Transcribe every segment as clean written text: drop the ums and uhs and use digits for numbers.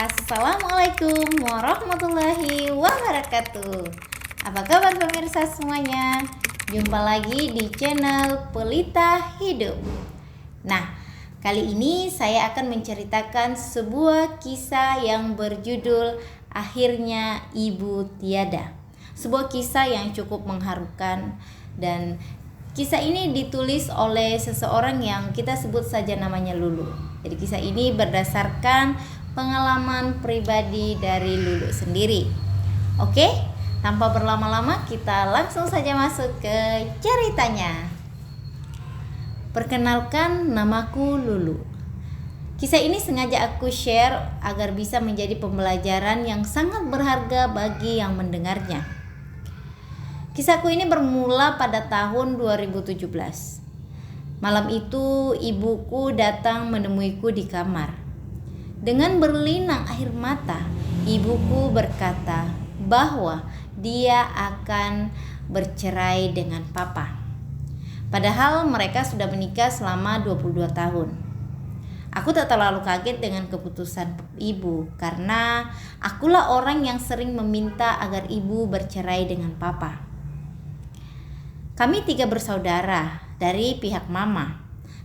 Assalamualaikum warahmatullahi wabarakatuh. Apa kabar pemirsa semuanya? Jumpa lagi di channel Pelita Hidup. Nah, kali ini saya akan menceritakan sebuah kisah yang berjudul Akhirnya Ibu Tiada. Sebuah kisah yang cukup mengharukan, dan kisah ini ditulis oleh seseorang yang kita sebut saja namanya Lulu. Jadi kisah ini berdasarkan pengalaman pribadi dari Lulu sendiri. Oke, tanpa berlama-lama kita langsung saja masuk ke ceritanya. Perkenalkan, namaku Lulu. Kisah ini sengaja aku share agar bisa menjadi pembelajaran yang sangat berharga bagi yang mendengarnya. Kisahku ini bermula pada tahun 2017. Malam itu ibuku datang menemuiku di kamar. Dengan berlinang air mata, ibuku berkata bahwa dia akan bercerai dengan papa. Padahal mereka sudah menikah selama 22 tahun. Aku tak terlalu kaget dengan keputusan ibu karena akulah orang yang sering meminta agar ibu bercerai dengan papa. Kami 3 bersaudara dari pihak mama.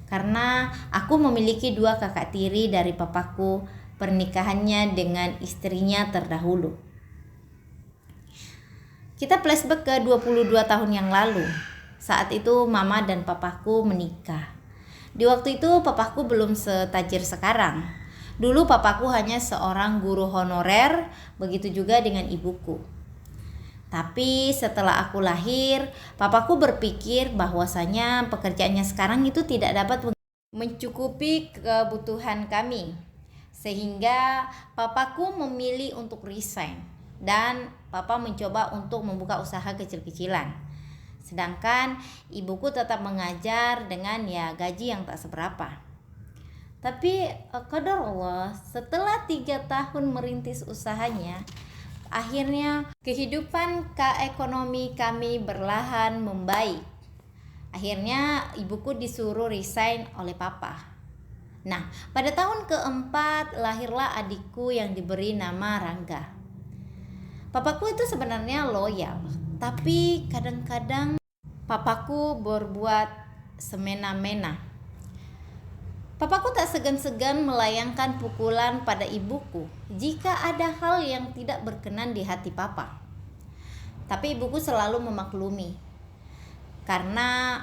Karena aku memiliki 2 kakak tiri dari papaku, pernikahannya dengan istrinya terdahulu. Kita flashback ke 22 tahun yang lalu. Saat itu mama dan papaku menikah. Di waktu itu papaku belum setajir sekarang. Dulu papaku hanya seorang guru honorer, begitu juga dengan ibuku. Tapi setelah aku lahir, papaku berpikir bahwasanya pekerjaannya sekarang itu tidak dapat mencukupi kebutuhan kami. Sehingga papaku memilih untuk resign dan papa mencoba untuk membuka usaha kecil-kecilan. Sedangkan ibuku tetap mengajar dengan gaji yang tak seberapa. Tapi qadar Allah, setelah 3 tahun merintis usahanya, akhirnya kehidupan ekonomi kami berlahan membaik. Akhirnya ibuku disuruh resign oleh papa. Nah, pada tahun keempat lahirlah adikku yang diberi nama Rangga. Papaku itu sebenarnya loyal, tapi kadang-kadang papaku berbuat semena-mena. Papaku tak segan-segan melayangkan pukulan pada ibuku jika ada hal yang tidak berkenan di hati papa. Tapi ibuku selalu memaklumi. Karena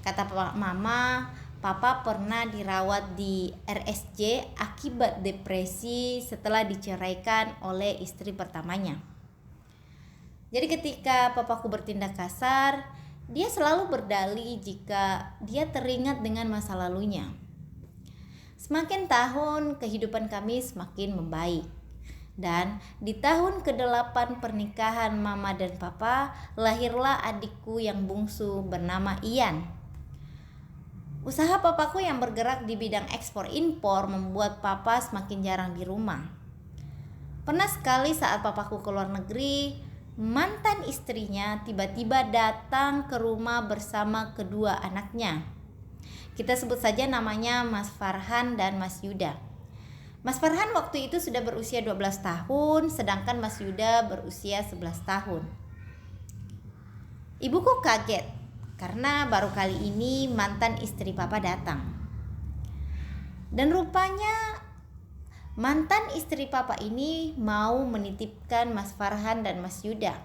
kata mama, papa pernah dirawat di RSJ akibat depresi setelah diceraikan oleh istri pertamanya. Jadi ketika papaku bertindak kasar, dia selalu berdalih jika dia teringat dengan masa lalunya. Semakin tahun kehidupan kami semakin membaik. Dan di tahun ke-8 pernikahan mama dan papa, lahirlah adikku yang bungsu bernama Ian. Usaha papaku yang bergerak di bidang ekspor impor membuat papa semakin jarang di rumah. Pernah sekali saat papaku keluar negeri, mantan istrinya tiba-tiba datang ke rumah bersama kedua anaknya. Kita sebut saja namanya Mas Farhan dan Mas Yuda. Mas Farhan waktu itu sudah berusia 12 tahun, sedangkan Mas Yuda berusia 11 tahun. Ibuku kaget karena baru kali ini mantan istri papa datang. Dan rupanya mantan istri papa ini mau menitipkan Mas Farhan dan Mas Yuda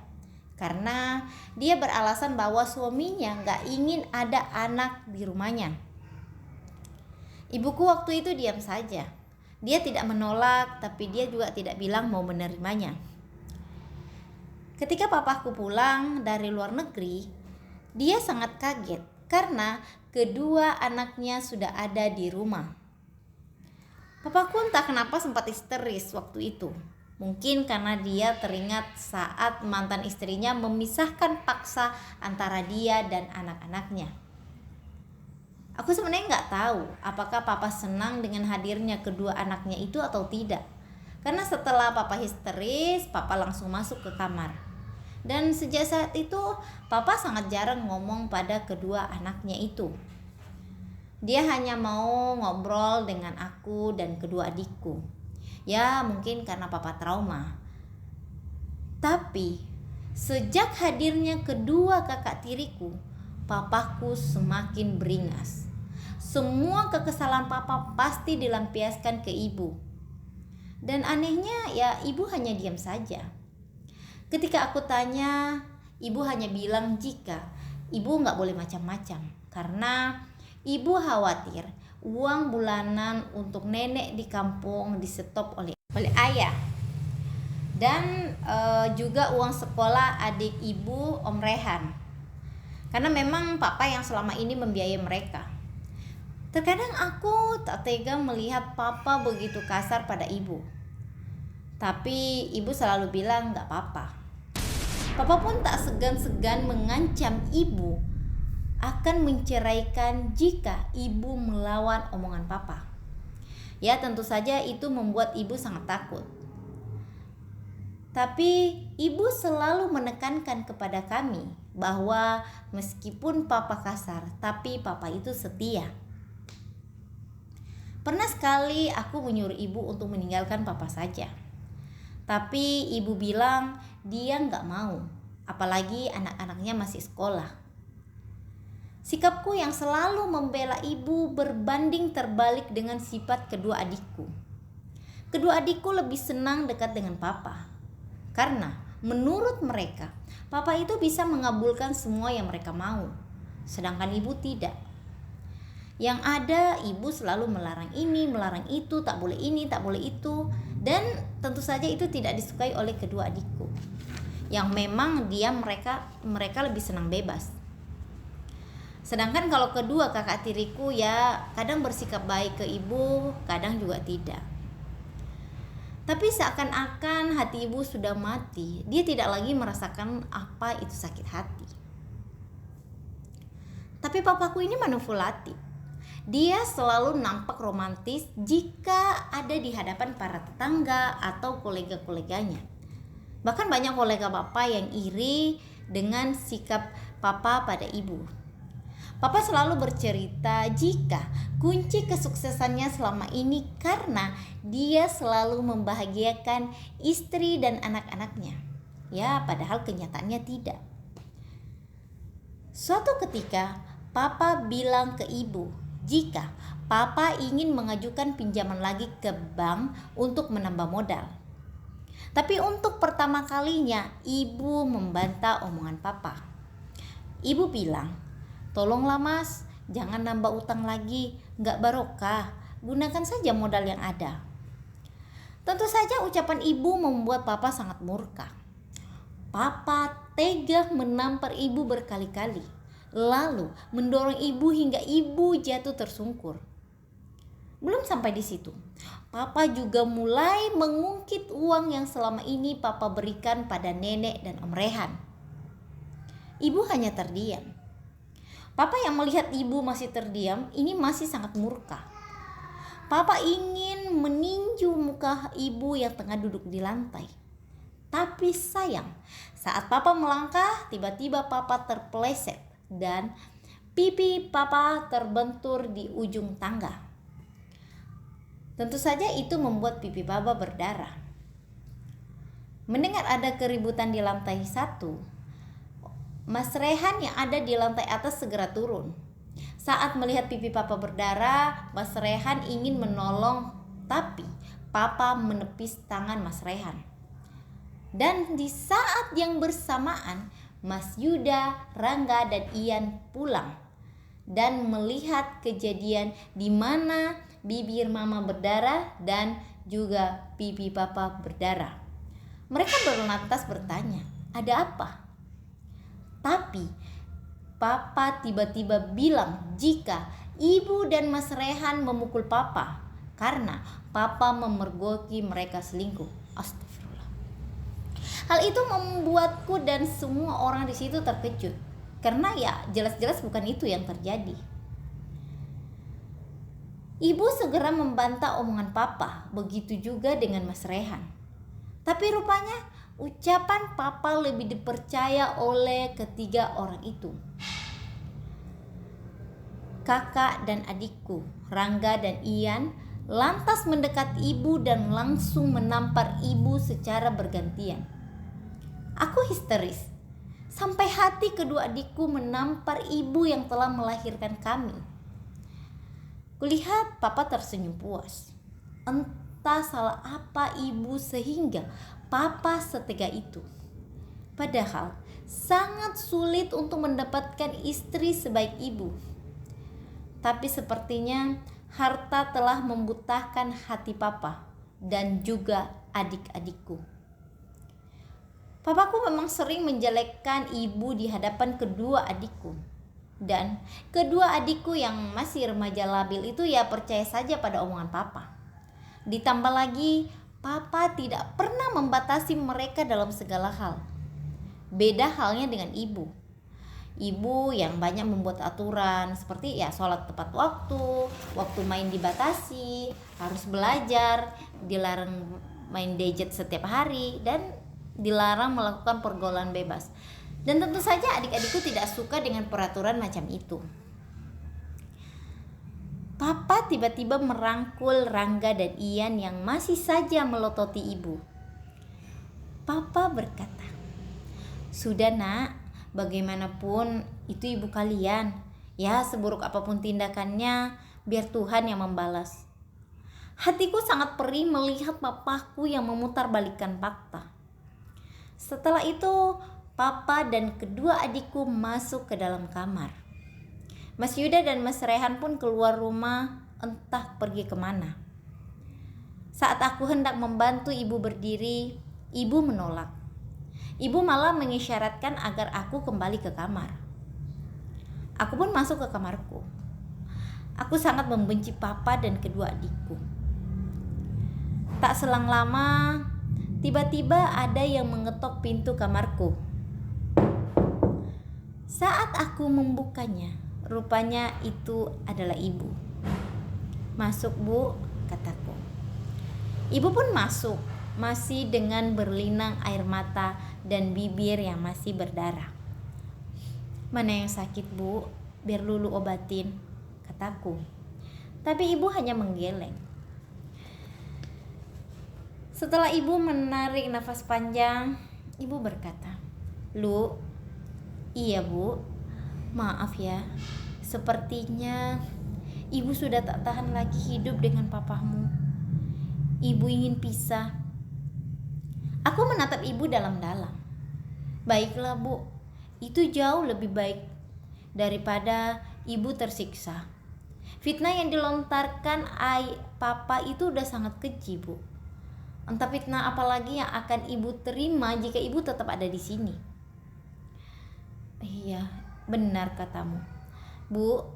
karena dia beralasan bahwa suaminya gak ingin ada anak di rumahnya. Ibuku waktu itu diam saja. Dia tidak menolak, tapi dia juga tidak bilang mau menerimanya. Ketika papaku pulang dari luar negeri, dia sangat kaget karena kedua anaknya sudah ada di rumah. Papaku entah kenapa sempat histeris waktu itu. Mungkin karena dia teringat saat mantan istrinya memisahkan paksa antara dia dan anak-anaknya. Aku sebenarnya nggak tahu apakah papa senang dengan hadirnya kedua anaknya itu atau tidak. Karena setelah papa histeris, papa langsung masuk ke kamar. Dan sejak saat itu, papa sangat jarang ngomong pada kedua anaknya itu. Dia hanya mau ngobrol dengan aku dan kedua adikku. Ya mungkin karena papa trauma. Tapi sejak hadirnya kedua kakak tiriku, papaku semakin beringas. Semua kekesalan papa pasti dilampiaskan ke ibu. Dan anehnya ya ibu hanya diam saja. Ketika aku tanya, ibu hanya bilang jika ibu nggak boleh macam-macam. Karena ibu khawatir uang bulanan untuk nenek di kampung disetop oleh ayah. Dan juga uang sekolah adik ibu Om Rehan. Karena memang papa yang selama ini membiayai mereka. Terkadang aku tak tega melihat papa begitu kasar pada ibu. Tapi ibu selalu bilang gak apa-apa. Papa pun tak segan-segan mengancam ibu akan menceraikan jika ibu melawan omongan papa. Ya tentu saja itu membuat ibu sangat takut. Tapi ibu selalu menekankan kepada kami bahwa meskipun papa kasar, tapi papa itu setia. Pernah sekali aku menyuruh ibu untuk meninggalkan papa saja. Tapi ibu bilang dia gak mau, apalagi anak-anaknya masih sekolah. Sikapku yang selalu membela ibu berbanding terbalik dengan sifat kedua adikku. Kedua adikku lebih senang dekat dengan papa. Karena menurut mereka, papa itu bisa mengabulkan semua yang mereka mau. Sedangkan ibu tidak. Yang ada ibu selalu melarang ini, melarang itu, tak boleh ini, tak boleh itu. Dan tentu saja itu tidak disukai oleh kedua adikku. Yang memang mereka lebih senang bebas. Sedangkan kalau kedua kakak tiriku ya kadang bersikap baik ke ibu, kadang juga tidak. Tapi seakan-akan hati ibu sudah mati, dia tidak lagi merasakan apa itu sakit hati. Tapi papaku ini manipulatif. Dia selalu nampak romantis jika ada di hadapan para tetangga atau kolega-koleganya. Bahkan banyak kolega papa yang iri dengan sikap papa pada ibu. Papa selalu bercerita jika kunci kesuksesannya selama ini karena dia selalu membahagiakan istri dan anak-anaknya. Ya, padahal kenyataannya tidak. Suatu ketika, papa bilang ke ibu, jika papa ingin mengajukan pinjaman lagi ke bank untuk menambah modal. Tapi untuk pertama kalinya, ibu membantah omongan papa. Ibu bilang, tolonglah mas, jangan nambah utang lagi, gak barokah, gunakan saja modal yang ada. Tentu saja ucapan ibu membuat papa sangat murka. Papa tega menampar ibu berkali-kali, lalu mendorong ibu hingga ibu jatuh tersungkur. Belum sampai di situ, papa juga mulai mengungkit uang yang selama ini papa berikan pada nenek dan Om Rehan. Ibu hanya terdiam. Papa yang melihat ibu masih terdiam, ini masih sangat murka. Papa ingin meninju muka ibu yang tengah duduk di lantai. Tapi sayang, saat papa melangkah, tiba-tiba papa terpeleset dan pipi papa terbentur di ujung tangga. Tentu saja itu membuat pipi papa berdarah. Mendengar ada keributan di lantai 1, Mas Rehan yang ada di lantai atas segera turun. Saat melihat pipi papa berdarah, Mas Rehan ingin menolong, tapi papa menepis tangan Mas Rehan. Dan di saat yang bersamaan, Mas Yuda, Rangga, dan Ian pulang dan melihat kejadian di mana bibir mama berdarah dan juga pipi papa berdarah. Mereka berlantas bertanya, ada apa? Tapi papa tiba-tiba bilang jika ibu dan Mas Rehan memukul papa karena papa memergoki mereka selingkuh. Astagfirullah. Hal itu membuatku dan semua orang di situ terkejut karena ya jelas-jelas bukan itu yang terjadi. Ibu segera membantah omongan papa, begitu juga dengan Mas Rehan. Tapi rupanya ucapan papa lebih dipercaya oleh ketiga orang itu. Kakak dan adikku, Rangga dan Ian, lantas mendekat ibu dan langsung menampar ibu secara bergantian. Aku histeris, sampai hati kedua adikku menampar ibu yang telah melahirkan kami. Kulihat papa tersenyum puas. Entah salah apa ibu sehingga papa setega itu. Padahal sangat sulit untuk mendapatkan istri sebaik ibu. Tapi sepertinya harta telah membutahkan hati papa dan juga adik-adikku. Papaku memang sering menjelekkan ibu di hadapan kedua adikku. Dan kedua adikku yang masih remaja labil itu ya percaya saja pada omongan papa. Ditambah lagi, papa tidak pernah membatasi mereka dalam segala hal. Beda halnya dengan ibu. Ibu yang banyak membuat aturan seperti ya sholat tepat waktu main dibatasi, harus belajar, dilarang main gadget setiap hari, dan dilarang melakukan pergaulan bebas. Dan tentu saja adik-adikku tidak suka dengan peraturan macam itu. Papa tiba-tiba merangkul Rangga dan Ian yang masih saja melototi ibu. Papa berkata, "Sudah nak, bagaimanapun itu ibu kalian. Ya seburuk apapun tindakannya, biar Tuhan yang membalas." Hatiku sangat perih melihat papaku yang memutarbalikkan fakta. Setelah itu, papa dan kedua adikku masuk ke dalam kamar. Mas Yuda dan Mas Rehan pun keluar rumah, entah pergi kemana. Saat aku hendak membantu ibu berdiri, ibu menolak. Ibu malah mengisyaratkan agar aku kembali ke kamar. Aku pun masuk ke kamarku. Aku sangat membenci papa dan kedua adikku. Tak selang lama, tiba-tiba ada yang mengetok pintu kamarku. Saat aku membukanya, rupanya itu adalah ibu. "Masuk, Bu," kataku. Ibu pun masuk, masih dengan berlinang air mata dan bibir yang masih berdarah. "Mana yang sakit, Bu? Biar Lulu obatin," kataku. Tapi ibu hanya menggeleng. Setelah ibu menarik nafas panjang, ibu berkata, "Lu, iya Bu, maaf ya. Sepertinya ibu sudah tak tahan lagi hidup dengan papamu. Ibu ingin pisah." Aku menatap ibu dalam-dalam. "Baiklah Bu, itu jauh lebih baik daripada ibu tersiksa. Fitnah yang dilontarkan papa itu udah sangat keji, Bu. Entah fitnah apalagi yang akan ibu terima jika ibu tetap ada di sini." "Iya, benar katamu. Bu,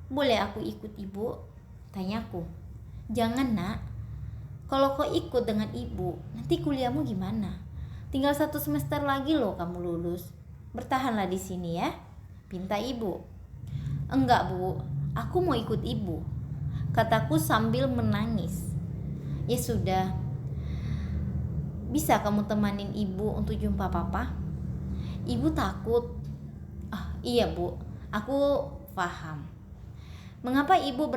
boleh aku ikut ibu?" tanyaku. "Jangan nak. Kalau kau ikut dengan ibu, nanti kuliahmu gimana? Tinggal 1 semester lagi loh kamu lulus. Bertahanlah di sini ya," pinta ibu. "Enggak Bu, aku mau ikut ibu," kataku sambil menangis. "Ya sudah, bisa kamu temanin ibu untuk jumpa papa? Ibu takut." "Iya Bu, aku paham. Mengapa ibu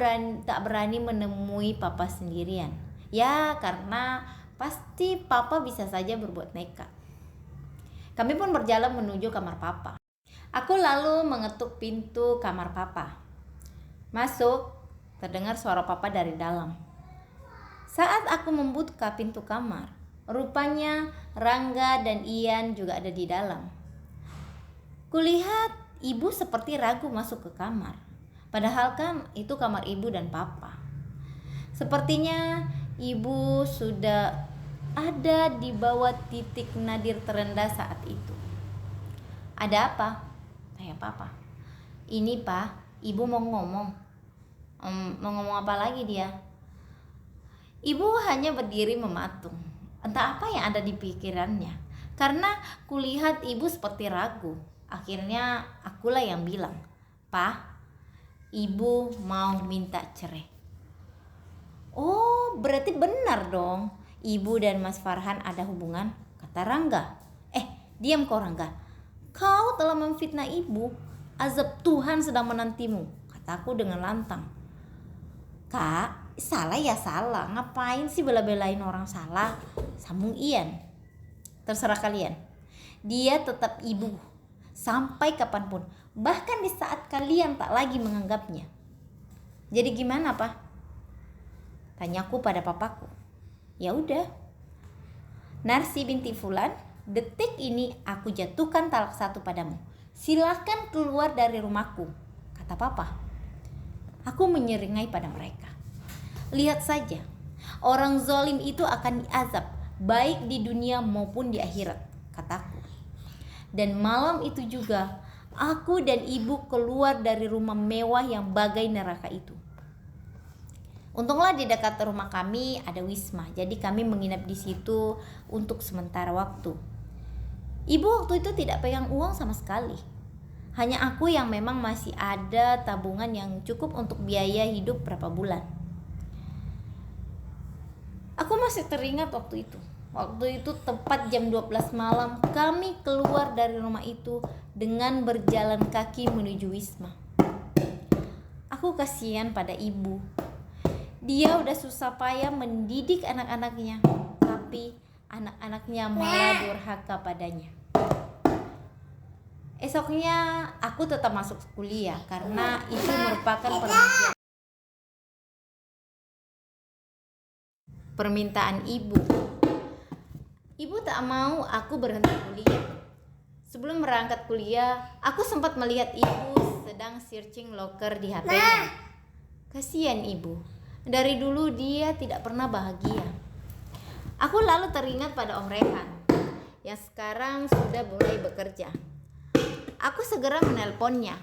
tak berani menemui papa sendirian?" "Ya karena pasti papa bisa saja berbuat nekat." Kami pun berjalan menuju kamar papa. Aku lalu mengetuk pintu kamar papa. "Masuk," terdengar suara papa dari dalam. Saat aku membuka pintu kamar, rupanya Rangga dan Ian juga ada di dalam. Kulihat ibu seperti ragu masuk ke kamar. Padahal kan itu kamar ibu dan papa. Sepertinya ibu sudah ada di bawah titik nadir terendah saat itu. "Ada apa?" tanya papa. "Ini Pak, ibu mau ngomong." Mau ngomong apa lagi dia?" Ibu hanya berdiri mematung. Entah apa yang ada di pikirannya. Karena kulihat ibu seperti ragu. Akhirnya akulah yang bilang, "Pak, ibu mau minta cerai." "Oh, berarti benar dong. Ibu dan Mas Farhan ada hubungan," kata Rangga. Diam kau Rangga. "Kau telah memfitnah ibu. Azab Tuhan sedang menantimu," kataku dengan lantang. "Kak, Salah ya salah, ngapain sih bela-belain orang salah? Sambung Ian. Terserah kalian. Dia tetap ibu sampai kapanpun, bahkan di saat kalian tak lagi menganggapnya. Jadi gimana, Pak? Tanyaku pada papaku. Ya udah. Narsi binti Fulan, detik ini aku jatuhkan talak 1 padamu. Silahkan keluar dari rumahku, kata papa. Aku menyeringai pada mereka. Lihat saja, orang zalim itu akan diazab, baik di dunia maupun di akhirat, kataku. Dan malam itu juga, aku dan ibu keluar dari rumah mewah yang bagai neraka itu. Untunglah di dekat rumah kami ada wisma, jadi kami menginap di situ untuk sementara waktu. Ibu waktu itu tidak pegang uang sama sekali. Hanya aku yang memang masih ada tabungan yang cukup untuk biaya hidup berapa bulan. Aku masih teringat waktu itu. Waktu itu tepat jam 12 malam kami keluar dari rumah itu dengan berjalan kaki menuju wisma. Aku kasihan pada ibu. Dia udah susah payah mendidik anak-anaknya, tapi anak-anaknya malah durhaka padanya. Esoknya aku tetap masuk kuliah karena itu merupakan permintaan ibu. Ibu tak mau aku berhenti kuliah. Sebelum berangkat kuliah, aku sempat melihat ibu sedang searching loker di HP-nya. Kasihan ibu. Dari dulu dia tidak pernah bahagia. Aku lalu teringat pada Om Rehan yang sekarang sudah mulai bekerja. Aku segera menelponnya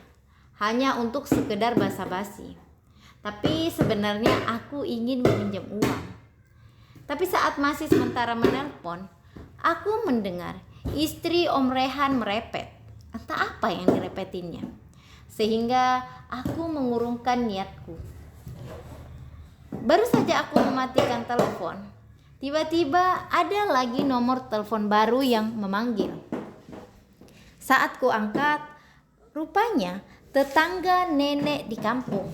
hanya untuk sekedar basa-basi. Tapi sebenarnya aku ingin meminjam uang. Tapi saat masih sementara menelpon, aku mendengar istri Om Rehan merepet. Entah apa yang direpetinnya. Sehingga aku mengurungkan niatku. Baru saja aku mematikan telepon, tiba-tiba ada lagi nomor telepon baru yang memanggil. Saat ku angkat, rupanya tetangga nenek di kampung.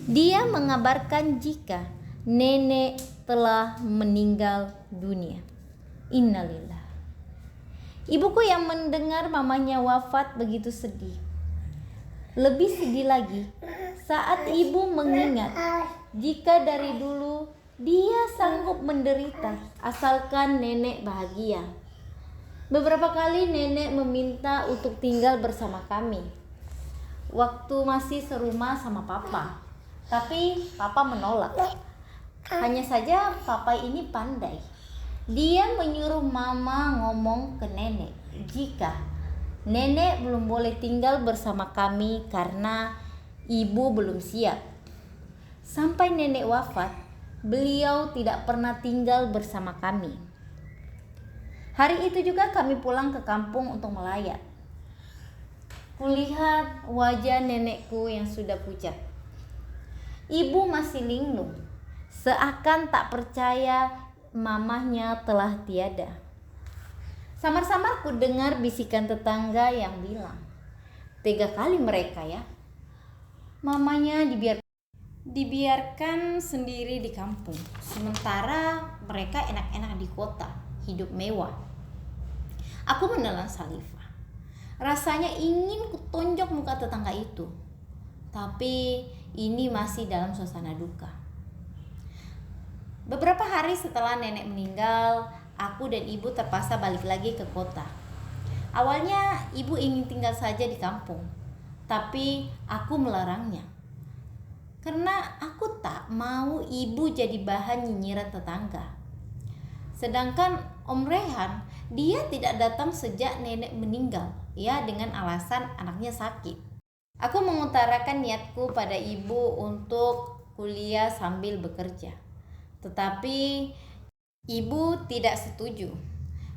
Dia mengabarkan jika nenek telah meninggal dunia. Innalillah. Ibuku yang mendengar mamanya wafat begitu sedih. Lebih sedih lagi saat ibu mengingat jika dari dulu dia sanggup menderita asalkan nenek bahagia. Beberapa kali nenek meminta untuk tinggal bersama kami waktu masih serumah sama papa, tapi papa menolak. Hanya saja papa ini pandai. Dia menyuruh mama ngomong ke nenek jika nenek belum boleh tinggal bersama kami karena ibu belum siap. Sampai nenek wafat, beliau tidak pernah tinggal bersama kami. Hari itu juga kami pulang ke kampung untuk melayat. Kulihat wajah nenekku yang sudah pucat. Ibu masih linglung, seakan tak percaya mamahnya telah tiada. Samar-samar ku dengar bisikan tetangga yang bilang, tega kali mereka ya. Mamanya dibiarkan sendiri di kampung, sementara mereka enak-enak di kota, hidup mewah. Aku menelan saliva. Rasanya ingin kutonjok muka tetangga itu. Tapi ini masih dalam suasana duka. Beberapa hari setelah nenek meninggal, aku dan ibu terpaksa balik lagi ke kota. Awalnya ibu ingin tinggal saja di kampung, tapi aku melarangnya. Karena aku tak mau ibu jadi bahan nyinyiran tetangga. Sedangkan Om Rehan, dia tidak datang sejak nenek meninggal, ya dengan alasan anaknya sakit. Aku mengutarakan niatku pada ibu untuk kuliah sambil bekerja. Tetapi ibu tidak setuju.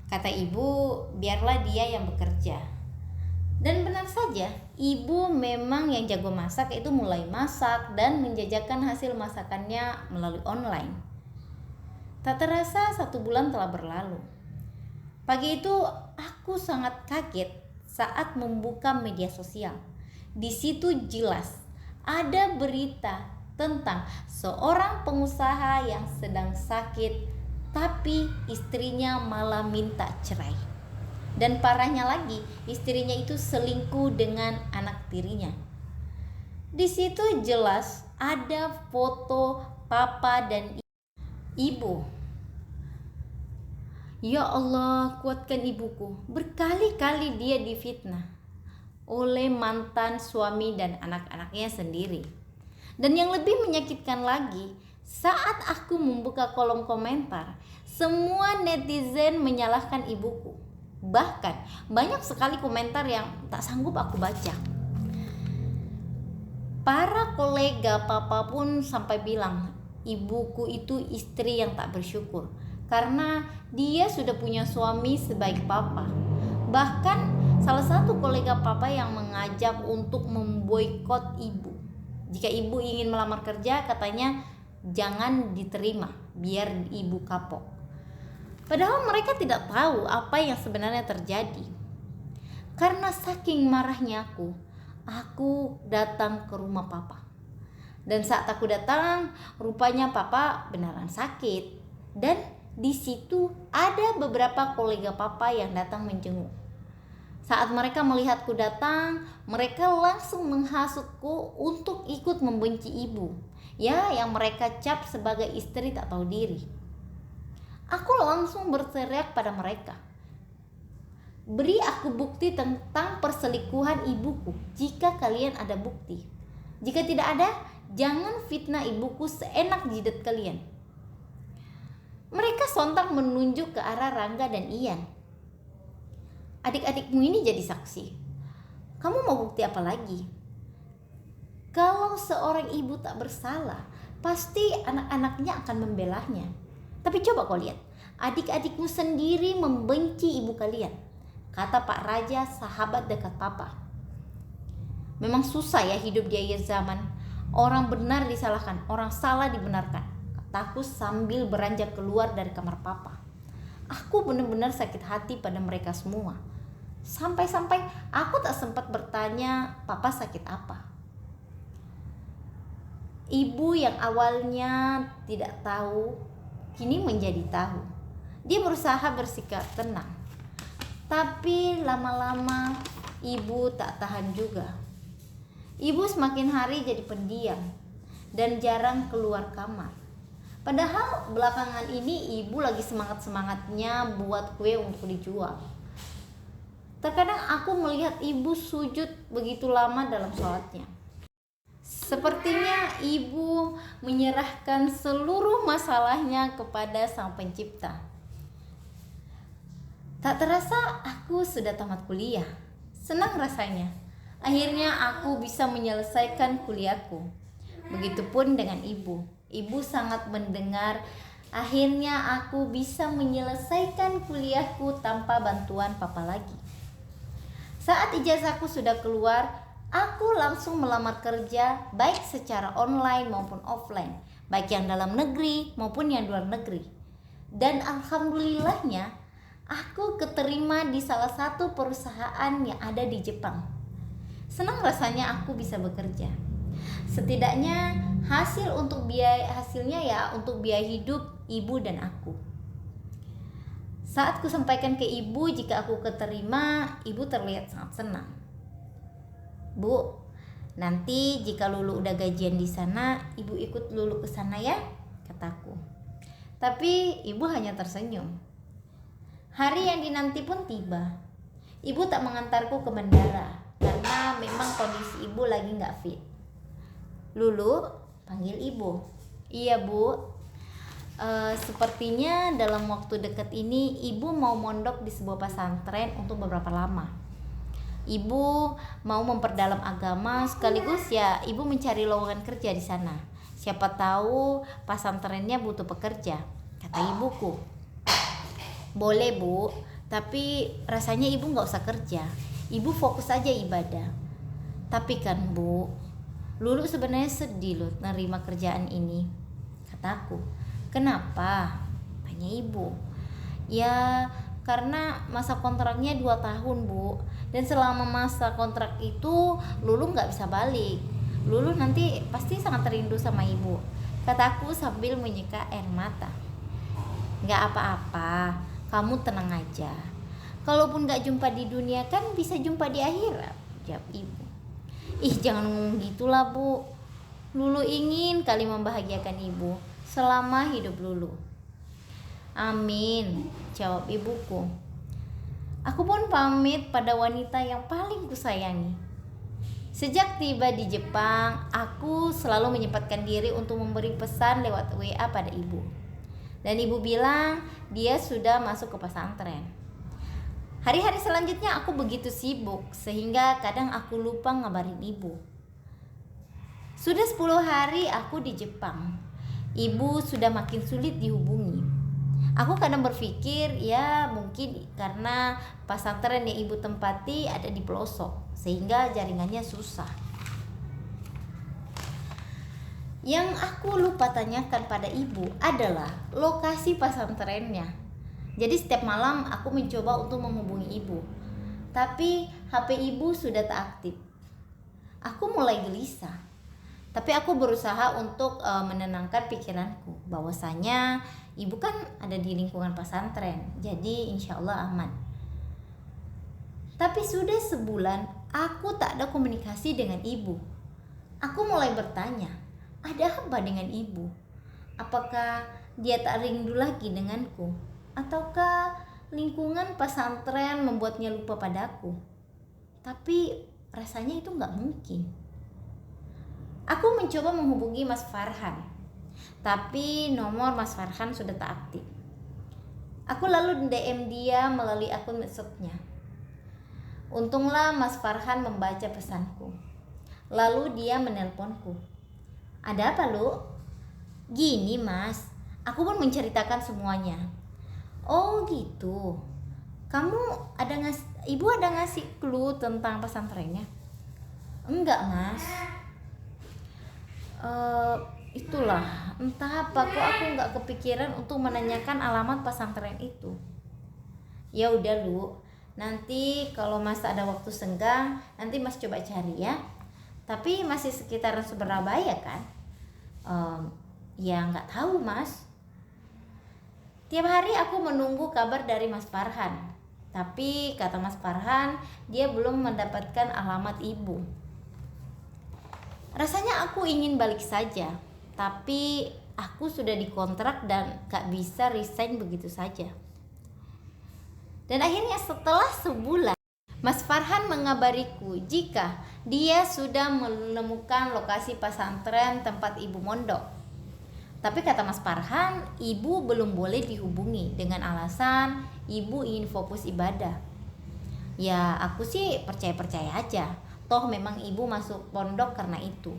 Kata ibu, biarlah dia yang bekerja. Dan benar saja, ibu memang yang jago masak itu mulai masak dan menjajakan hasil masakannya melalui online. Tak terasa 1 bulan telah berlalu. Pagi itu aku sangat kaget saat membuka media sosial. Di situ jelas ada berita tentang seorang pengusaha yang sedang sakit, tapi istrinya malah minta cerai. Dan parahnya lagi, istrinya itu selingkuh dengan anak tirinya. Di situ jelas ada foto papa dan ibu. Ya Allah, kuatkan ibuku. Berkali-kali dia difitnah oleh mantan suami dan anak-anaknya sendiri. Dan yang lebih menyakitkan lagi, saat aku membuka kolom komentar, semua netizen menyalahkan ibuku. Bahkan banyak sekali komentar yang tak sanggup aku baca. Para kolega papa pun sampai bilang, ibuku itu istri yang tak bersyukur karena dia sudah punya suami sebaik papa. Bahkan salah satu kolega papa yang mengajak untuk memboikot ibu. Jika ibu ingin melamar kerja, katanya jangan diterima, biar ibu kapok. Padahal mereka tidak tahu apa yang sebenarnya terjadi. Karena saking marahnya aku datang ke rumah papa. Dan saat aku datang, rupanya papa beneran sakit. Dan di situ ada beberapa kolega papa yang datang menjenguk. Saat mereka melihatku datang, mereka langsung menghasutku untuk ikut membenci ibu. Ya, yang mereka cap sebagai istri tak tahu diri. Aku langsung berteriak pada mereka. Beri aku bukti tentang perselingkuhan ibuku jika kalian ada bukti. Jika tidak ada, jangan fitnah ibuku seenak jidat kalian. Mereka sontak menunjuk ke arah Rangga dan Ian. Adik-adikmu ini jadi saksi. Kamu mau bukti apa lagi? Kalau seorang ibu tak bersalah, pasti anak-anaknya akan membelanya. Tapi coba kau lihat, adik-adikmu sendiri membenci ibu kalian, kata Pak Raja, sahabat dekat papa. Memang susah ya hidup di akhir zaman. Orang benar disalahkan, orang salah dibenarkan, kataku sambil beranjak keluar dari kamar papa. Aku benar-benar sakit hati pada mereka semua. Sampai-sampai aku tak sempat bertanya papa sakit apa. Ibu yang awalnya tidak tahu, kini menjadi tahu. Dia berusaha bersikap tenang. Tapi lama-lama ibu tak tahan juga. Ibu semakin hari jadi pendiam dan jarang keluar kamar. Padahal belakangan ini ibu lagi semangat-semangatnya buat kue untuk dijual. Terkadang aku melihat ibu sujud begitu lama dalam sholatnya. Sepertinya ibu menyerahkan seluruh masalahnya kepada Sang Pencipta. Tak terasa aku sudah tamat kuliah. Senang rasanya. Akhirnya aku bisa menyelesaikan kuliahku. Begitupun dengan ibu. Ibu sangat mendengar. Akhirnya aku bisa menyelesaikan kuliahku tanpa bantuan papa lagi. Saat ijazahku sudah keluar, aku langsung melamar kerja baik secara online maupun offline, baik yang dalam negeri maupun yang luar negeri. Dan alhamdulillahnya, aku keterima di salah satu perusahaan yang ada di Jepang. Senang rasanya aku bisa bekerja. Setidaknya hasilnya ya untuk biaya hidup ibu dan aku. Saat ku sampaikan ke ibu jika aku keterima, ibu terlihat sangat senang. Bu, nanti jika Lulu udah gajian di sana, ibu ikut Lulu ke sana ya, kataku. Tapi ibu hanya tersenyum. Hari yang dinanti pun tiba. Ibu tak mengantarku ke bandara karena memang kondisi ibu lagi nggak fit. Lulu, panggil ibu. Iya bu. Sepertinya dalam waktu dekat ini ibu mau mondok di sebuah pesantren untuk beberapa lama. Ibu mau memperdalam agama sekaligus ya ibu mencari lowongan kerja di sana. Siapa tahu pesantrennya butuh pekerja, kata ibuku. Boleh bu, tapi rasanya ibu nggak usah kerja. Ibu fokus aja ibadah. Tapi kan bu, Lulu sebenarnya sedih loh nerima kerjaan ini, kataku. Kenapa? Tanya ibu. Ya karena masa kontraknya 2 tahun bu, dan selama masa kontrak itu Lulu nggak bisa balik. Lulu nanti pasti sangat rindu sama ibu, kataku sambil menyeka air mata. Gak apa-apa, kamu tenang aja. Kalaupun gak jumpa di dunia kan bisa jumpa di akhirat, jawab ibu. Ih, jangan ngomong gitulah bu. Lulu ingin kali membahagiakan ibu selama hidup Lulu. Amin, jawab ibuku. Aku pun pamit pada wanita yang paling kusayangi. Sejak tiba di Jepang, aku selalu menyempatkan diri untuk memberi pesan lewat WA pada ibu. Dan ibu bilang dia sudah masuk ke pesantren. Hari-hari selanjutnya aku begitu sibuk sehingga kadang aku lupa ngabarin ibu. Sudah 10 hari aku di Jepang. Ibu sudah makin sulit dihubungi. Aku kadang berpikir ya mungkin karena pesantren yang ibu tempati ada di pelosok sehingga jaringannya susah. Yang aku lupa tanyakan pada ibu adalah lokasi pesantrennya. Jadi setiap malam aku mencoba untuk menghubungi ibu, tapi HP ibu sudah tak aktif. Aku mulai gelisah. Tapi aku berusaha untuk menenangkan pikiranku bahwasanya ibu kan ada di lingkungan pesantren, jadi insya Allah aman. Tapi sudah sebulan aku tak ada komunikasi dengan ibu. Aku mulai bertanya, ada apa dengan ibu? Apakah dia tak rindu lagi denganku? Ataukah lingkungan pesantren membuatnya lupa padaku? Tapi rasanya itu gak mungkin. Aku mencoba menghubungi Mas Farhan, tapi nomor Mas Farhan sudah tak aktif. Aku lalu DM dia melalui akun medsosnya. Untunglah Mas Farhan membaca pesanku. Lalu dia menelponku. Ada apa lu? Gini mas, aku pun menceritakan semuanya. Oh gitu. Ibu ada ngasih clue tentang pesantrennya? Enggak mas. Itulah, entah apa kok aku nggak kepikiran untuk menanyakan alamat pesantren itu. Ya udah lu, nanti kalau mas ada waktu senggang, nanti mas coba cari ya. Tapi masih sekitaran Surabaya kan? Ya nggak tahu mas. Tiap hari aku menunggu kabar dari Mas Farhan. Tapi kata Mas Farhan, dia belum mendapatkan alamat ibu. Rasanya aku ingin balik saja, tapi aku sudah dikontrak dan gak bisa resign begitu saja. Dan akhirnya setelah sebulan, Mas Farhan mengabariku jika dia sudah menemukan lokasi pesantren tempat ibu mondok. Tapi kata Mas Farhan, ibu belum boleh dihubungi dengan alasan ibu ingin fokus ibadah. Ya aku sih percaya-percaya aja. Toh memang ibu masuk pondok karena itu.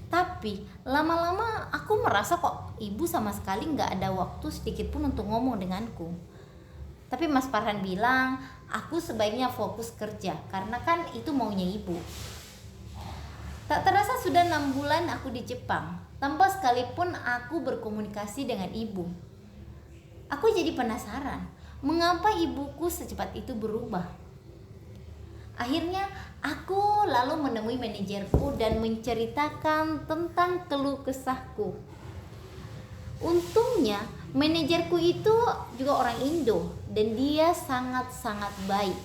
Tapi lama-lama aku merasa kok ibu sama sekali gak ada waktu sedikit pun untuk ngomong denganku. Tapi Mas Farhan bilang aku sebaiknya fokus kerja karena kan itu maunya ibu. Tak terasa sudah 6 bulan aku di Jepang tanpa sekalipun aku berkomunikasi dengan ibu. Aku jadi penasaran mengapa ibuku secepat itu berubah. Akhirnya aku lalu menemui manajerku dan menceritakan tentang keluh kesahku. Untungnya manajerku itu juga orang Indo dan dia sangat-sangat baik.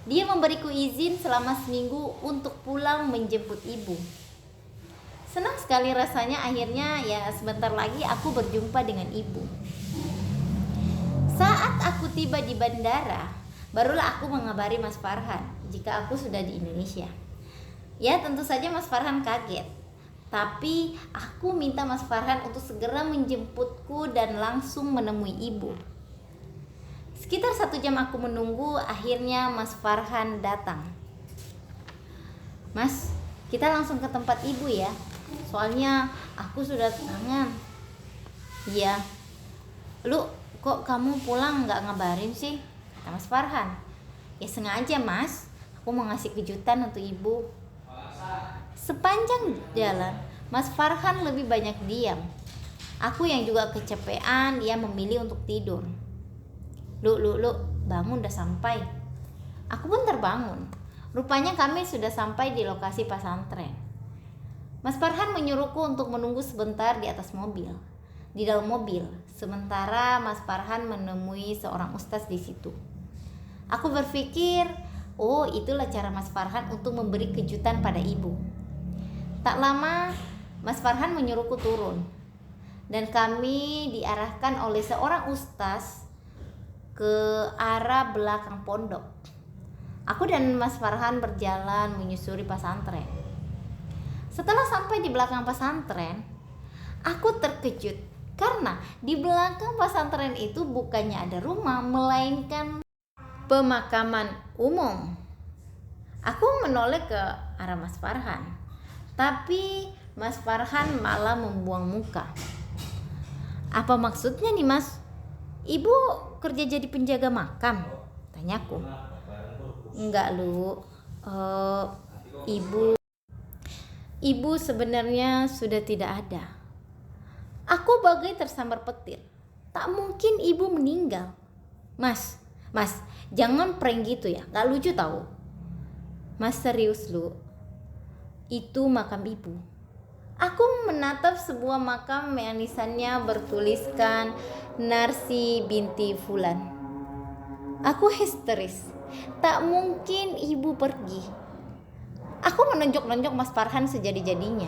Dia memberiku izin selama seminggu untuk pulang menjemput ibu. Senang sekali rasanya akhirnya ya sebentar lagi aku berjumpa dengan ibu. Saat aku tiba di bandara, barulah aku mengabari Mas Farhan jika aku sudah di Indonesia. Ya tentu saja Mas Farhan kaget. Tapi aku minta Mas Farhan untuk segera menjemputku dan langsung menemui ibu. Sekitar 1 jam aku menunggu, akhirnya Mas Farhan datang. Mas, kita langsung ke tempat ibu ya. Soalnya aku sudah kangen. Iya. Lu kok kamu pulang gak ngabarin sih? Kata Mas Farhan. Ya sengaja mas, aku mau ngasih kejutan untuk ibu. Sepanjang jalan, Mas Farhan lebih banyak diam. Aku yang juga kecapean, dia memilih untuk tidur. Lu, bangun udah sampai. Aku pun terbangun. Rupanya kami sudah sampai di lokasi pesantren. Mas Farhan menyuruhku untuk menunggu sebentar di dalam mobil. Sementara Mas Farhan menemui seorang ustaz di situ. Aku berpikir, oh itulah cara Mas Farhan untuk memberi kejutan pada ibu. Tak lama, Mas Farhan menyuruhku turun. Dan kami diarahkan oleh seorang ustaz ke arah belakang pondok. Aku dan Mas Farhan berjalan menyusuri pesantren. Setelah sampai di belakang pesantren, aku terkejut karena di belakang pesantren itu bukannya ada rumah, melainkan pemakaman umum. Aku menoleh ke arah Mas Farhan, tapi Mas Farhan malah membuang muka. Apa maksudnya nih Mas? Ibu kerja jadi penjaga makam? Tanyaku. Enggak Lu, Ibu sebenarnya sudah tidak ada. Aku bagai tersambar petir. Tak mungkin ibu meninggal. Mas, jangan prank gitu ya, gak lucu tau. Mas serius Lu, itu makam ibu. Aku menatap sebuah makam yang nisannya bertuliskan Narsi binti Fulan. Aku histeris. Tak mungkin ibu pergi. Aku menonjok-nonjok Mas Farhan sejadi-jadinya.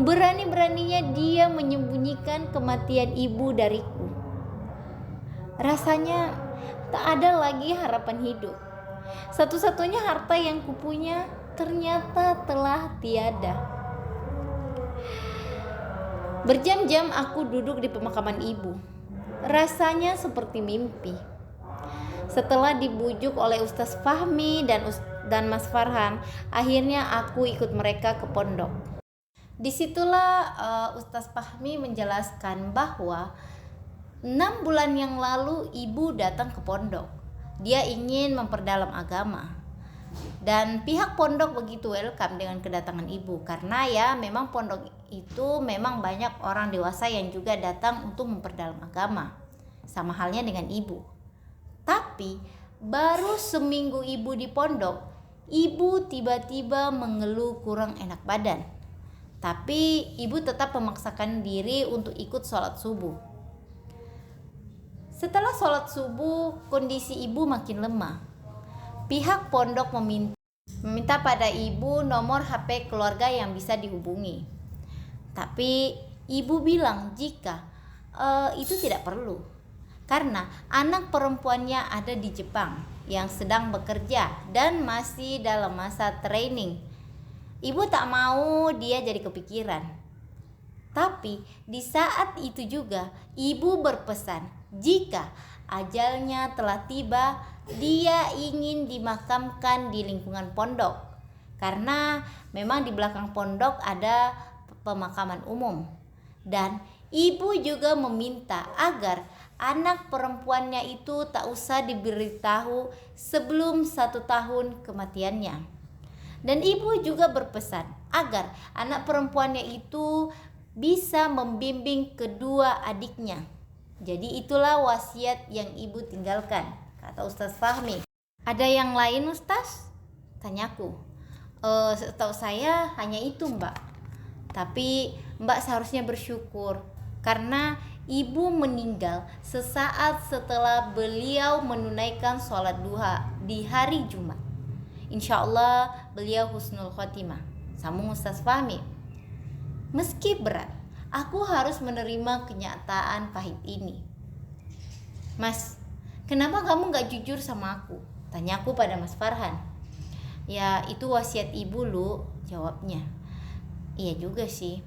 Berani-beraninya dia menyembunyikan kematian ibu dariku. Rasanya tak ada lagi harapan hidup. Satu-satunya harta yang kupunya ternyata telah tiada. Berjam-jam aku duduk di pemakaman ibu. Rasanya seperti mimpi. Setelah dibujuk oleh Ustaz Fahmi dan Mas Farhan, akhirnya aku ikut mereka ke pondok. Disitulah Ustaz Fahmi menjelaskan bahwa 6 bulan yang lalu ibu datang ke pondok. Dia ingin memperdalam agama. Dan pihak pondok begitu welcome dengan kedatangan ibu, karena ya memang pondok itu memang banyak orang dewasa yang juga datang untuk memperdalam agama. Sama halnya dengan ibu. Tapi baru seminggu ibu di pondok, ibu tiba-tiba mengeluh kurang enak badan. Tapi ibu tetap memaksakan diri untuk ikut sholat subuh. Setelah sholat subuh, kondisi ibu makin lemah. Pihak pondok meminta pada ibu nomor HP keluarga yang bisa dihubungi. Tapi ibu bilang jika itu tidak perlu. Karena anak perempuannya ada di Jepang yang sedang bekerja dan masih dalam masa training. Ibu tak mau dia jadi kepikiran. Tapi di saat itu juga ibu berpesan jika ajalnya telah tiba, dia ingin dimakamkan di lingkungan pondok. Karena memang di belakang pondok ada pemakaman umum. Dan ibu juga meminta agar anak perempuannya itu tak usah diberitahu sebelum 1 tahun kematiannya. Dan ibu juga berpesan agar anak perempuannya itu bisa membimbing kedua adiknya. Jadi itulah wasiat yang ibu tinggalkan, kata Ustaz Fahmi. Ada yang lain Ustaz? Tanyaku. Setahu saya hanya itu Mbak. Tapi Mbak seharusnya bersyukur karena ibu meninggal sesaat setelah beliau menunaikan sholat duha di hari Jumat. Insya Allah beliau husnul khotimah. Sambung Ustaz Fahmi. Meski berat, aku harus menerima kenyataan pahit ini. Mas, kenapa kamu gak jujur sama aku? Tanyaku pada Mas Farhan. Ya itu wasiat ibu Lu, jawabnya. Iya juga sih.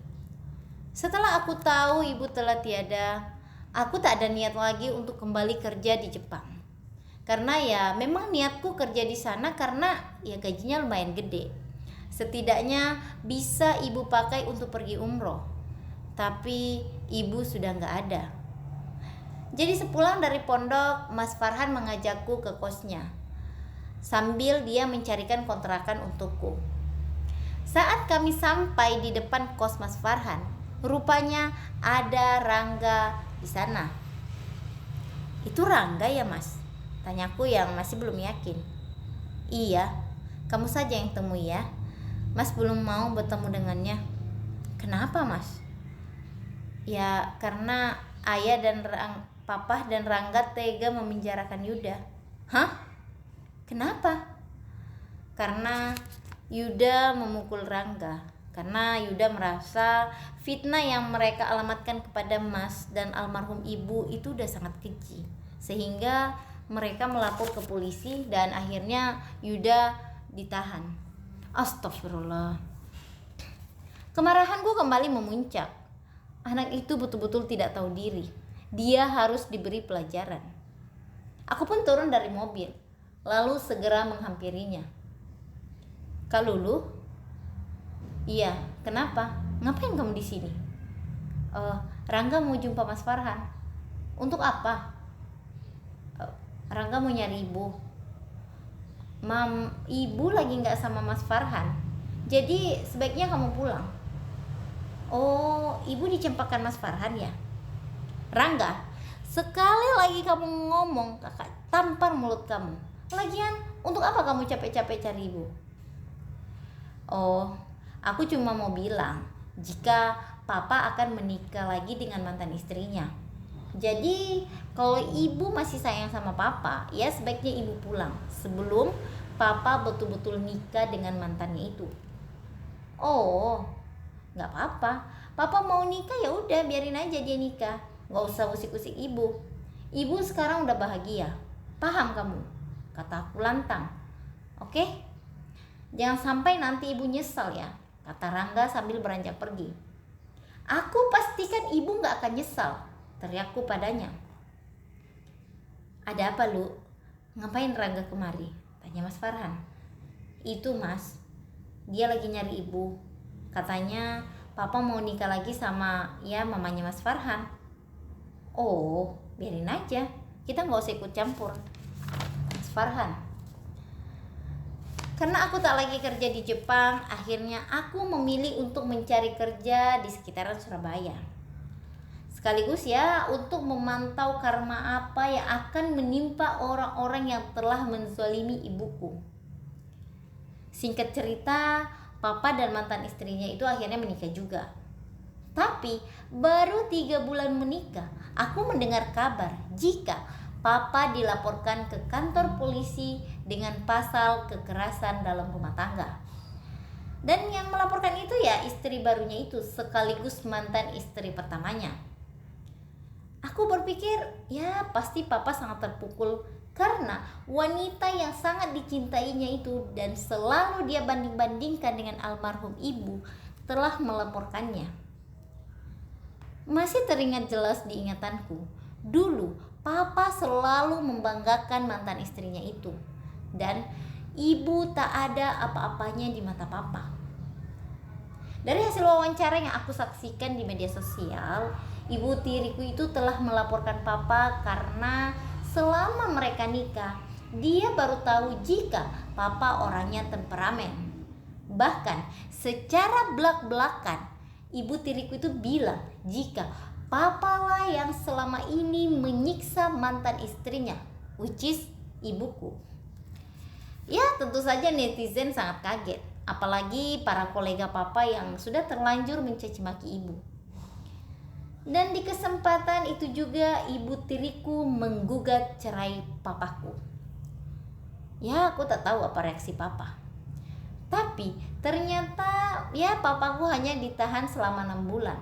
Setelah aku tahu ibu telah tiada, aku tak ada niat lagi untuk kembali kerja di Jepang. Karena ya memang niatku kerja di sana karena ya gajinya lumayan gede. Setidaknya bisa ibu pakai untuk pergi umroh. Tapi ibu sudah gak ada. Jadi sepulang dari pondok, Mas Farhan mengajakku ke kosnya. Sambil dia mencarikan kontrakan untukku. Saat kami sampai di depan kos Mas Farhan, rupanya ada Rangga di sana. Itu Rangga ya Mas? Tanyaku yang masih belum yakin. Iya, kamu saja yang temui ya. Mas belum mau bertemu dengannya. Kenapa, Mas? Ya, karena Papa dan Rangga tega memenjarakan Yuda. Hah? Kenapa? Karena Yuda memukul Rangga. Karena Yuda merasa fitnah yang mereka alamatkan kepada Mas dan almarhum ibu itu udah sangat keji. Sehingga mereka melapor ke polisi dan akhirnya Yuda ditahan. Astagfirullah. Kemarahanku kembali memuncak. Anak itu betul-betul tidak tahu diri. Dia harus diberi pelajaran. Aku pun turun dari mobil, lalu segera menghampirinya. Kak Lulu? Iya, kenapa? Ngapain kamu di sini? Rangga mau jumpa Mas Farhan. Untuk apa? Rangga mau nyari ibu. Ibu lagi nggak sama Mas Farhan. Jadi sebaiknya kamu pulang. Oh, ibu dicempakkan Mas Farhan ya? Rangga, sekali lagi kamu ngomong, kakak tampar mulut kamu. Lagian, untuk apa kamu capek-capek cari ibu? Oh, aku cuma mau bilang, jika papa akan menikah lagi dengan mantan istrinya. Jadi, kalau ibu masih sayang sama papa, ya sebaiknya ibu pulang sebelum papa betul-betul nikah dengan mantannya itu. Oh, nggak apa-apa. Papa mau nikah ya udah, biarin aja dia nikah. Nggak usah usik-usik ibu. Ibu sekarang udah bahagia. Paham kamu? Kata aku lantang. Oke? Jangan sampai nanti ibu nyesal ya, kata Rangga sambil beranjak pergi. Aku pastikan ibu nggak akan nyesal, teriakku padanya. Ada apa, Lu? Ngapain Rangga kemari? Tanya Mas Farhan. Itu, Mas. Dia lagi nyari ibu. Katanya papa mau nikah lagi sama mamanya Mas Farhan. Oh, biarin aja. Kita nggak usah ikut campur. Mas Farhan. Karena aku tak lagi kerja di Jepang, akhirnya aku memilih untuk mencari kerja di sekitaran Surabaya. Sekaligus ya untuk memantau karma apa yang akan menimpa orang-orang yang telah menzalimi ibuku. Singkat cerita, papa dan mantan istrinya itu akhirnya menikah juga. Tapi baru 3 bulan menikah, aku mendengar kabar jika papa dilaporkan ke kantor polisi dengan pasal kekerasan dalam rumah tangga. Dan yang melaporkan itu ya istri barunya itu sekaligus mantan istri pertamanya. Aku berpikir ya pasti papa sangat terpukul karena wanita yang sangat dicintainya itu dan selalu dia banding-bandingkan dengan almarhum ibu telah melaporkannya. Masih teringat jelas di ingatanku, dulu papa selalu membanggakan mantan istrinya itu dan ibu tak ada apa-apanya di mata papa. Dari hasil wawancara yang aku saksikan di media sosial, ibu tiriku itu telah melaporkan papa karena selama mereka nikah, dia baru tahu jika papa orangnya temperamen. Bahkan secara belak-belakan, ibu tiriku itu bilang jika papa lah yang selama ini menyiksa mantan istrinya, which is ibuku. Ya, tentu saja netizen sangat kaget, apalagi para kolega papa yang sudah terlanjur mencaci maki ibu. Dan di kesempatan itu juga ibu tiriku menggugat cerai papaku. Ya, aku tak tahu apa reaksi papa. Tapi ternyata ya papaku hanya ditahan selama 6 bulan.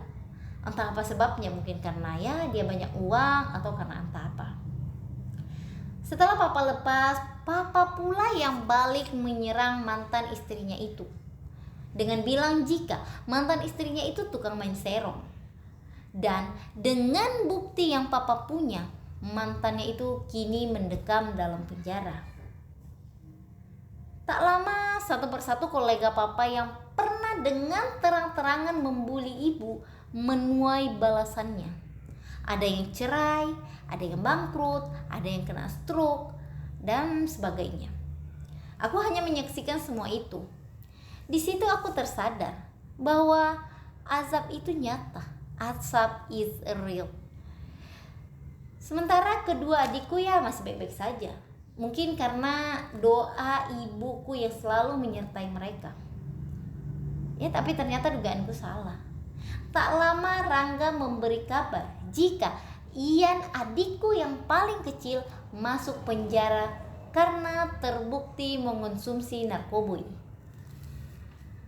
Entah apa sebabnya, mungkin karena ya dia banyak uang atau karena entah apa. Setelah papa lepas, papa pula yang balik menyerang mantan istrinya itu dengan bilang jika mantan istrinya itu tukang main serong. Dan dengan bukti yang papa punya, mantannya itu kini mendekam dalam penjara. Tak lama, satu persatu kolega papa yang pernah dengan terang-terangan membuli ibu menuai balasannya. Ada yang cerai, ada yang bangkrut, ada yang kena stroke, dan sebagainya. Aku hanya menyaksikan semua itu. Di situ aku tersadar bahwa azab itu nyata. Azab is real. Sementara kedua adikku ya masih baik-baik saja. Mungkin karena doa ibuku yang selalu menyertai mereka. Ya, tapi ternyata dugaanku salah. Tak lama Rangga memberi kabar jika Ian, adikku yang paling kecil, masuk penjara karena terbukti mengonsumsi narkoba.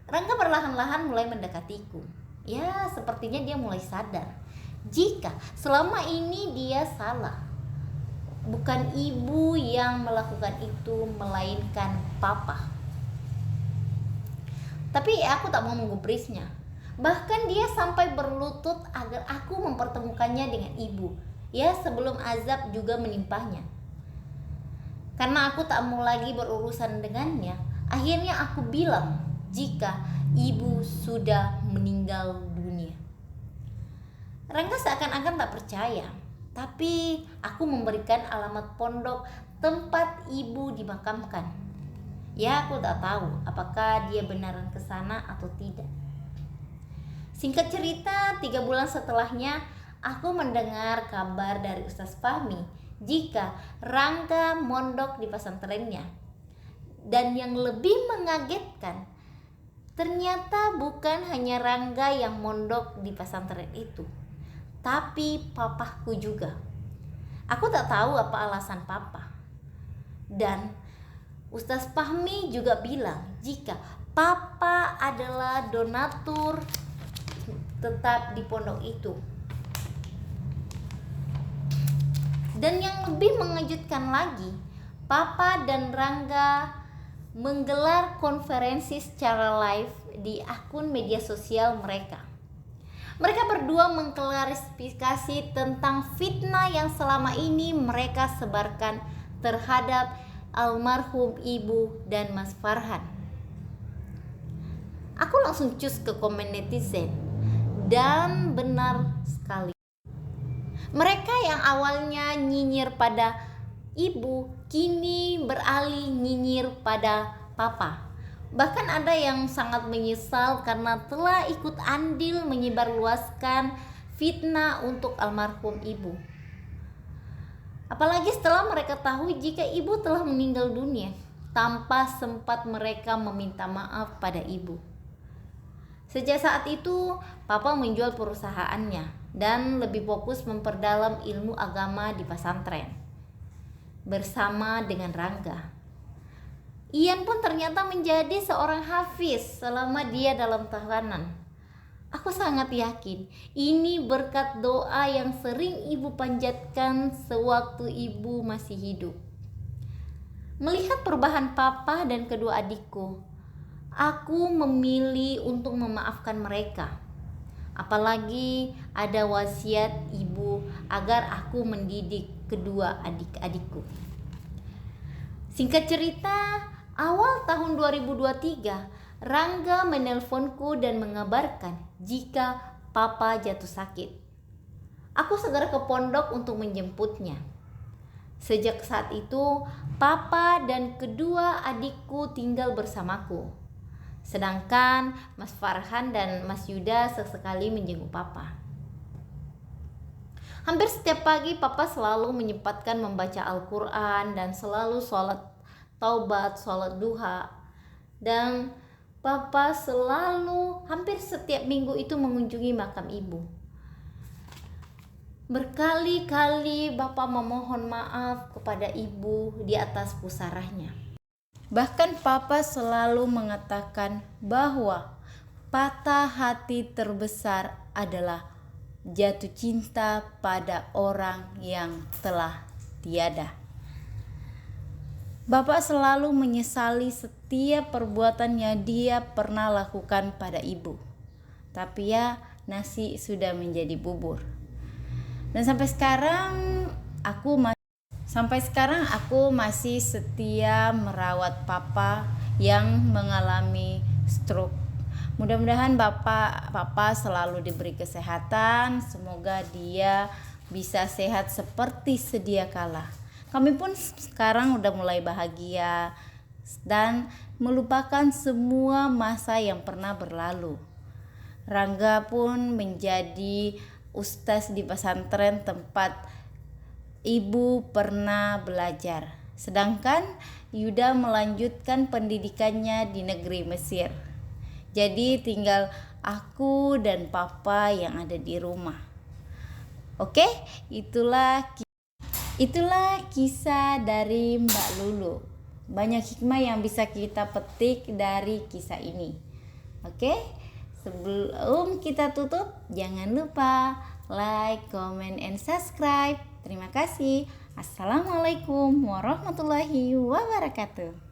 Rangga perlahan-lahan mulai mendekatiku. Ya, sepertinya dia mulai sadar jika selama ini dia salah. Bukan ibu yang melakukan itu, melainkan papa. Tapi aku tak mau menggubrisnya. Bahkan dia sampai berlutut agar aku mempertemukannya dengan ibu. Ya, sebelum azab juga menimpahnya. Karena aku tak mau lagi berurusan dengannya, akhirnya aku bilang jika ibu sudah meninggal dunia. Rangga seakan-akan tak percaya, tapi aku memberikan alamat pondok tempat ibu dimakamkan. Ya, aku tak tahu apakah dia benaran ke sana atau tidak. Singkat cerita, 3 bulan setelahnya aku mendengar kabar dari Ustaz Fahmi jika Rangga mondok di pesantrennya. Dan yang lebih mengagetkan, ternyata bukan hanya Rangga yang mondok di pesantren itu, tapi papaku juga. Aku tak tahu apa alasan papa. Dan Ustaz Fahmi juga bilang jika papa adalah donatur tetap di pondok itu. Dan yang lebih mengejutkan lagi, papa dan Rangga menggelar konferensi secara live di akun media sosial mereka. Mereka berdua mengklarifikasi tentang fitnah yang selama ini mereka sebarkan terhadap almarhum ibu dan Mas Farhan. Aku langsung cus ke komen netizen, dan benar sekali. Mereka yang awalnya nyinyir pada ibu, kini beralih nyinyir pada papa. Bahkan ada yang sangat menyesal karena telah ikut andil menyebarluaskan fitnah untuk almarhum ibu. Apalagi setelah mereka tahu jika ibu telah meninggal dunia tanpa sempat mereka meminta maaf pada ibu. Sejak saat itu, papa menjual perusahaannya dan lebih fokus memperdalam ilmu agama di pesantren bersama dengan Rangga. Ian pun ternyata menjadi seorang hafiz selama dia dalam tahanan. Aku sangat yakin ini berkat doa yang sering ibu panjatkan sewaktu ibu masih hidup. Melihat perubahan papa dan kedua adikku, aku memilih untuk memaafkan mereka. Apalagi ada wasiat ibu agar aku mendidik kedua adik-adikku. Singkat cerita, awal tahun 2023, Rangga menelponku dan mengabarkan jika papa jatuh sakit. Aku segera ke pondok untuk menjemputnya. Sejak saat itu, papa dan kedua adikku tinggal bersamaku. Sedangkan Mas Farhan dan Mas Yuda sesekali menjenguk papa. Hampir setiap pagi papa selalu menyempatkan membaca Al-Quran dan selalu sholat taubat, sholat duha. Dan papa selalu hampir setiap minggu itu mengunjungi makam ibu. Berkali-kali bapak memohon maaf kepada ibu di atas pusaranya. Bahkan papa selalu mengatakan bahwa patah hati terbesar adalah jatuh cinta pada orang yang telah tiada. Bapak selalu menyesali setiap perbuatan yang dia pernah lakukan pada ibu. Tapi ya, nasi sudah menjadi bubur. Dan sampai sekarang aku masih setia merawat papa yang mengalami stroke. Mudah-mudahan papa selalu diberi kesehatan. Semoga dia bisa sehat seperti sedia kala. Kami pun sekarang udah mulai bahagia dan melupakan semua masa yang pernah berlalu. Rangga pun menjadi ustaz di pesantren tempat ibu pernah belajar. Sedangkan Yuda melanjutkan pendidikannya di negeri Mesir. Jadi tinggal aku dan papa yang ada di rumah. Oke, itulah kisah dari Mbak Lulu. Banyak hikmah yang bisa kita petik dari kisah ini. Oke, sebelum kita tutup, jangan lupa like, comment, and subscribe. Terima kasih. Assalamualaikum warahmatullahi wabarakatuh.